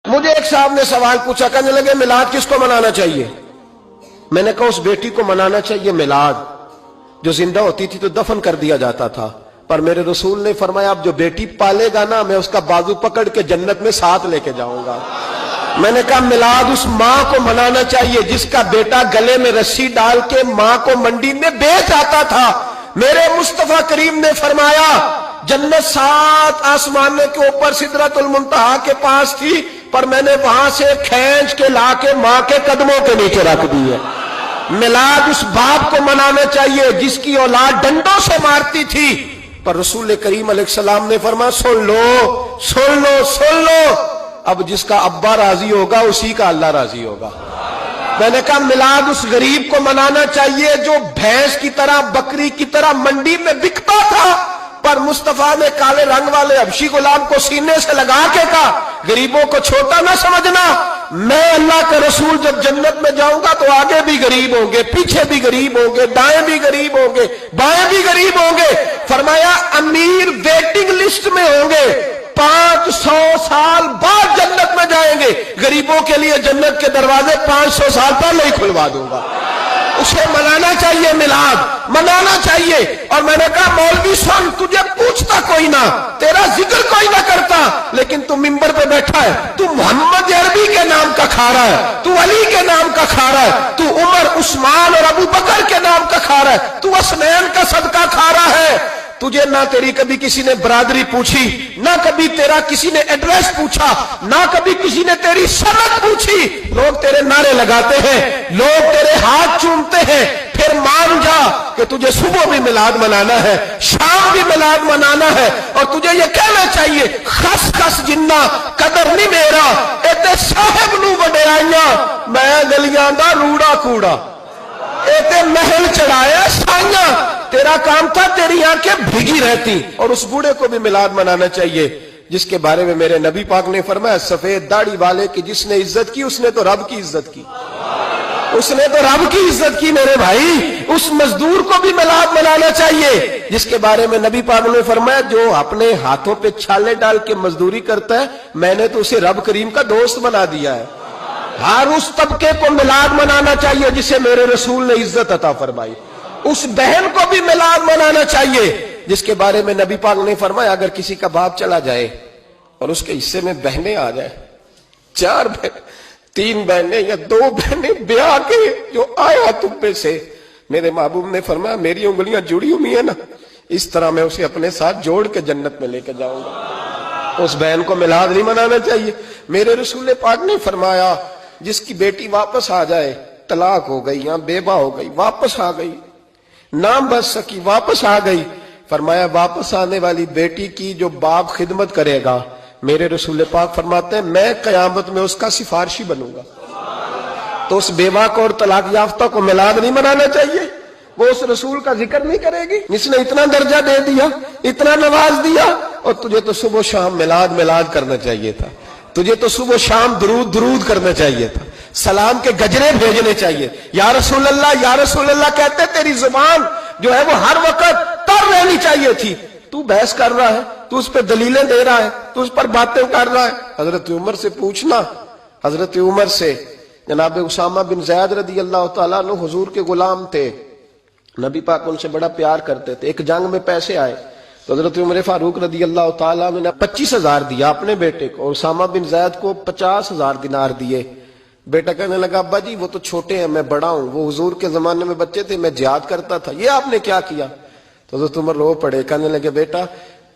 مجھے ایک صاحب نے سوال پوچھا، کہنے لگے میلاد کس کو منانا چاہیے؟ میں نے کہا اس بیٹی کو منانا چاہیے میلاد جو زندہ ہوتی تھی تو دفن کر دیا جاتا تھا، پر میرے رسول نے فرمایا اب جو بیٹی پالے گا نا میں اس کا بازو پکڑ کے جنت میں ساتھ لے کے جاؤں گا۔ میں نے کہا میلاد اس ماں کو منانا چاہیے جس کا بیٹا گلے میں رسی ڈال کے ماں کو منڈی میں بیچ آتا تھا۔ میرے مصطفیٰ کریم نے فرمایا جنت 7 آسمانوں کے اوپر سدرۃ المنتہا کے پاس تھی، پر میں نے وہاں سے کھینچ کے لا کے ماں کے قدموں کے نیچے رکھ دی ہے۔ میلاد اس باپ کو منانا چاہیے جس کی اولاد ڈنڈوں سے مارتی تھی، پر رسول کریم علیہ السلام نے فرمایا سن لو سن لو سن لو، اب جس کا ابا راضی ہوگا اسی کا اللہ راضی ہوگا۔ میں نے کہا میلاد اس غریب کو منانا چاہیے جو بھینس کی طرح بکری کی طرح منڈی میں بکتا تھا، پر مصطفیٰ نے کالے رنگ والے حبشی غلام کو سینے سے لگا کے کہا غریبوں کو چھوٹا نہ سمجھنا، میں اللہ کا رسول جب جنت میں جاؤں گا تو آگے بھی غریب ہوں گے، پیچھے بھی غریب ہوں گے، دائیں بھی غریب ہوں گے، بائیں بھی غریب ہوں گے۔ فرمایا امیر ویٹنگ لسٹ میں ہوں گے، 500 سال بعد جنت میں جائیں گے، غریبوں کے لیے جنت کے دروازے 500 سال پہلے ہی کھلوا دوں گا۔ اسے منانا چاہیے، میلاد منانا چاہیے۔ اور میں نے کہا مولوی سن تجھے پوچھتا کوئی نہ، تیرا ذکر کوئی نہ کرتا، لیکن تو ممبر پہ بیٹھا ہے، تو محمد عربی کے نام کا کھا رہا ہے، تو علی کے نام کا کھا رہا ہے، تو عمر عثمان اور ابو بکر کے نام کا کھا رہا ہے، تو حسنین کا صدقہ کھا رہا ہے۔ تجھے نہ تیری کبھی کسی نے برادری پوچھی، نہ کبھی تیرا کسی نے ایڈریس پوچھا، نہ کبھی کسی نے تیری سند پوچھی، لوگ تیرے نعرے لگاتے ہیں، لوگ تیرے ہاتھ چومتے ہیں۔ پھر مان جا کہ تجھے صبح بھی میلاد منانا ہے، شام بھی میلاد منانا ہے، اور تجھے یہ کہنا چاہیے خس خس جنہ قدر نہیں میرا ایتے صاحب نو وڈیائیاں میں گلیاں دا روڑا کوڑا، ایتے محل چڑھایا سائیاں، تیرا کام تھا تیری آنکھیں بھیگی رہتی۔ اور اس بوڑھے کو بھی میلاد منانا چاہیے جس کے بارے میں میرے نبی پاک نے فرمایا سفید داڑھی والے کی جس نے عزت کی اس نے تو رب کی عزت کی، اس نے تو رب کی عزت کی میرے بھائی۔ اس مزدور کو بھی میلاد منانا چاہیے جس کے بارے میں نبی پاک نے فرمایا جو اپنے ہاتھوں پہ چھالے ڈال کے مزدوری کرتا ہے میں نے تو اسے رب کریم کا دوست بنا دیا ہے۔ ہر اس طبقے کو میلاد منانا چاہیے جسے میرے رسول نے عزت عطا فرمائی۔ اس بہن کو بھی میلاد منانا چاہیے جس کے بارے میں نبی پاک نے فرمایا اگر کسی کا باپ چلا جائے اور اس کے حصے میں بہنیں آ جائیں، 4 بہن 3 بہنیں یا 2 بہنیں بیاہ کے جو آیا تم پہ سے، میرے محبوب نے فرمایا میری انگلیاں جڑی ہوئی ہیں نا اس طرح میں اسے اپنے ساتھ جوڑ کے جنت میں لے کے جاؤں گا۔ اس بہن کو میلاد نہیں منانا چاہیے۔ میرے رسول پاک نے فرمایا جس کی بیٹی واپس آ جائے، طلاق ہو گئی یا بیوہ ہو گئی، واپس آ گئی، نہ بچ سکی واپس آ گئی، فرمایا واپس آنے والی بیٹی کی جو باپ خدمت کرے گا میرے رسول پاک فرماتے ہیں میں قیامت میں اس کا سفارشی بنوں گا۔ تو اس بیوہ کو اور طلاق یافتہ کو میلاد نہیں منانا چاہیے، وہ اس رسول کا ذکر نہیں کرے گی جس نے اتنا درجہ دے دیا، اتنا نواز دیا، اور تجھے تو صبح و شام میلاد کرنا چاہیے تھا، تجھے تو صبح و شام درود کرنا چاہیے تھا، سلام کے گجرے بھیجنے چاہیے۔ یا رسول اللہ کہتے تیری زبان جو ہے وہ ہر وقت تر رہنی چاہیے تھی، تو بحث کر رہا ہے، تو اس پہ دلیلیں دے رہا ہے، تو اس پر باتیں کر رہا ہے۔ حضرت عمر سے پوچھنا، حضرت عمر سے جناب اسامہ بن زید رضی اللہ تعالیٰ عنہ حضور کے غلام تھے، نبی پاک ان سے بڑا پیار کرتے تھے۔ ایک جنگ میں پیسے آئے تو حضرت عمر فاروق رضی اللہ تعالیٰ عنہ نے 25,000 دیا اپنے بیٹے کو، اور اسامہ بن زید کو 50,000 دینار دیے۔ بیٹا کہنے لگا ابا جی وہ تو چھوٹے ہیں میں بڑا ہوں، وہ حضور کے زمانے میں بچے تھے میں جہاد کرتا تھا، یہ آپ نے کیا کیا؟ تو حضرت عمر رو پڑے، کہنے لگے بیٹا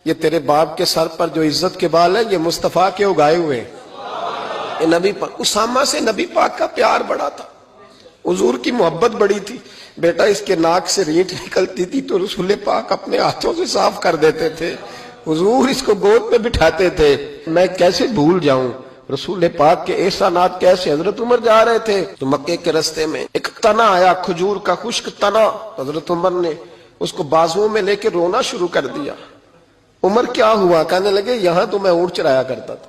یہ تیرے باپ کے سر پر جو عزت کے بال ہے یہ مصطفیٰ کے اگائے ہوئے ہیں۔ نبی پاک اسامہ سے نبی پاک کا پیار بڑا تھا، حضور کی محبت بڑی تھی۔ بیٹا اس کے ناک سے رینٹ نکلتی تھی تو رسول پاک اپنے ہاتھوں سے صاف کر دیتے تھے، حضور اس کو گود پہ بٹھاتے تھے۔ میں کیسے بھول جاؤں رسول پاک کے احسانات کیسے۔ حضرت عمر جا رہے تھے تو مکے کے رستے میں ایک تنا آیا، کھجور کا خشک تنا، حضرت عمر نے اس کو بازوؤں میں لے کے رونا شروع کر دیا۔ عمر کیا ہوا؟ کہنے لگے یہاں تو میں اونٹ چرایا کرتا تھا،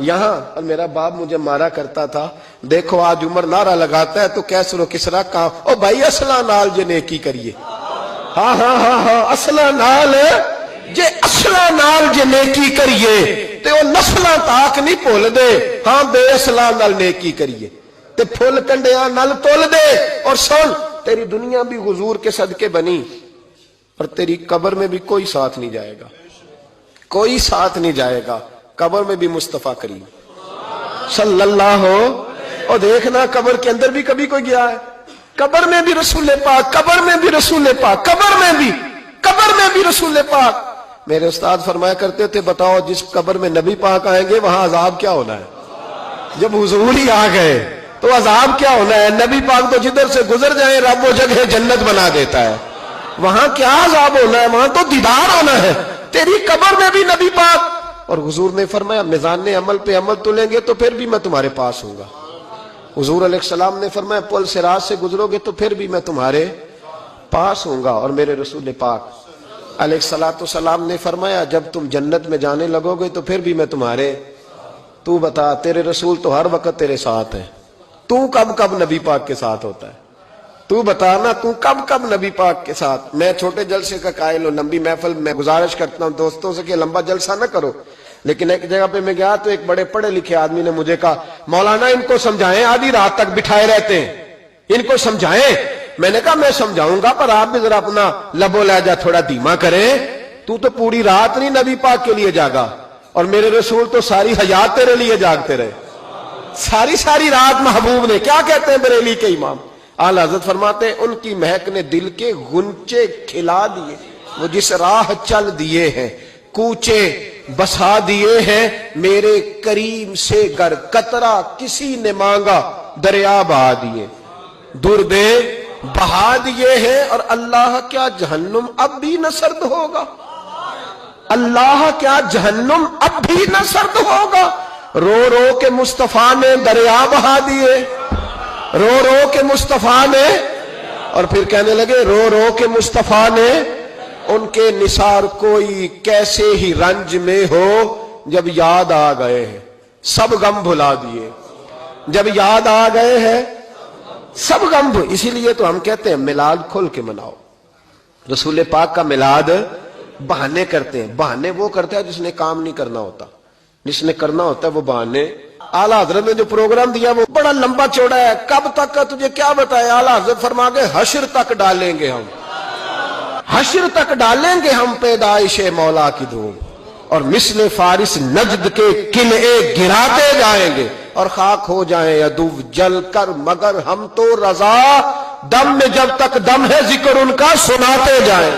یہاں اور میرا باپ مجھے مارا کرتا تھا، دیکھو آج عمر نعرہ لگاتا ہے تو کیسر و کسرا کہاں، او بھائی اصلہ نال جے نیکی کریے، ہاں اصلہ نال جے اصلہ نال جے نیکی کریے تے وہ نسلاں تاک نہیں بھول دے ہاں بے اصلاں نال نیکی کریے تے پھل کنڈیاں نال تول دے. اور سن تیری دنیا بھی حضور کے صدقے بنی اور تیری قبر میں بھی کوئی ساتھ نہیں جائے گا, کوئی ساتھ نہیں جائے گا. قبر میں بھی مصطفیٰ کریم صلی اللہ ہو. اور دیکھنا قبر کے اندر بھی کبھی کوئی گیا ہے؟ قبر میں بھی رسول پاک, قبر میں بھی رسول پاک, قبر میں بھی رسول پاک. میرے استاد فرمایا کرتے تھے بتاؤ جس قبر میں نبی پاک آئیں گے وہاں عذاب کیا ہونا ہے؟ جب حضور ہی آ گئے تو عذاب کیا ہونا ہے؟ نبی پاک تو جدھر سے گزر جائیں رب وہ جگہ جنت بنا دیتا ہے. وہاں کیا عذاب ہونا ہے؟ وہاں تو دیدار ہونا ہے. تیری قبر میں بھی نبی پاک. اور حضور نے فرمایا میزان عمل پہ عمل تلیں گے تو پھر بھی میں تمہارے پاس ہوں گا. حضور علیہ السلام نے فرمایا پل صراط سے گزرو گے تو پھر بھی میں تمہارے پاس ہوں گا. اور میرے رسول پاک علیہ الصلوۃ والسلام نے فرمایا جب تم جنت میں جانے لگو گے تو پھر بھی میں تمہارے. تو بتا تیرے رسول تو ہر وقت تیرے ساتھ ہیں, تو کب کب نبی پاک کے ساتھ ہوتا ہے؟ تو بتانا تو کب کب نبی پاک کے ساتھ؟ میں چھوٹے جلسے کا قائل ہوں, لمبی محفل میں گزارش کرتا ہوں دوستوں سے کہ لمبا جلسہ نہ کرو. لیکن ایک جگہ پہ میں گیا تو ایک بڑے پڑھے لکھے آدمی نے مجھے کہا مولانا ان کو سمجھائیں, آدھی رات تک بٹھائے رہتے ہیں, ان کو سمجھائیں. میں نے کہا میں سمجھاؤں گا پر آپ بھی ذرا اپنا لب و لہجہ تھوڑا دھیما کریں. تو پوری رات نہیں نبی پاک کے لیے جاگا اور میرے رسول تو ساری حیات تیرے لیے جاگتے رہے, ساری رات محبوب نے. کیا کہتے ہیں بریلی کے امام اعلی حضرت فرماتے ہیں ان کی مہک نے دل کے غنچے کھلا دیے, وہ جس راہ چل دیے ہیں کوچے بسا دیے ہیں, میرے کریم سے گر قطرہ کسی نے مانگا دریا بہا دیے, دردے بہا دیے ہیں. اور اللہ کیا جہنم اب بھی نہ سرد ہوگا؟ اللہ کیا جہنم اب بھی نہ سرد ہوگا؟ رو رو کے مصطفیٰ نے دریا بہا دیے, رو رو کے مصطفیٰ نے. اور پھر کہنے لگے رو رو کے مصطفیٰ نے ان کے نثار کوئی کیسے ہی رنج میں ہو جب یاد آ گئے ہیں سب غم بھلا دیے, جب یاد آ گئے ہیں سب غم. اسی لیے تو ہم کہتے ہیں میلاد کھل کے مناؤ. رسول پاک کا میلاد بہانے کرتے ہیں, بہانے وہ کرتا ہے جس نے کام نہیں کرنا ہوتا, جس نے کرنا ہوتا ہے وہ بہانے. اعلیٰ حضرت نے جو پروگرام دیا وہ بڑا لمبا چوڑا ہے, کب تک کا تجھے کیا بتائے. اعلیٰ حضرت فرما گئے حشر تک ڈالیں گے ہم, حشر تک ڈالیں گے ہم پیدائش مولا کی دھوم, اور مثل فارس نجد کے قلعے گراتے جائیں گے اور خاک ہو جائیں عدو جل کر, مگر ہم تو رضا دم میں جب تک دم ہے ذکر ان کا سناتے جائیں.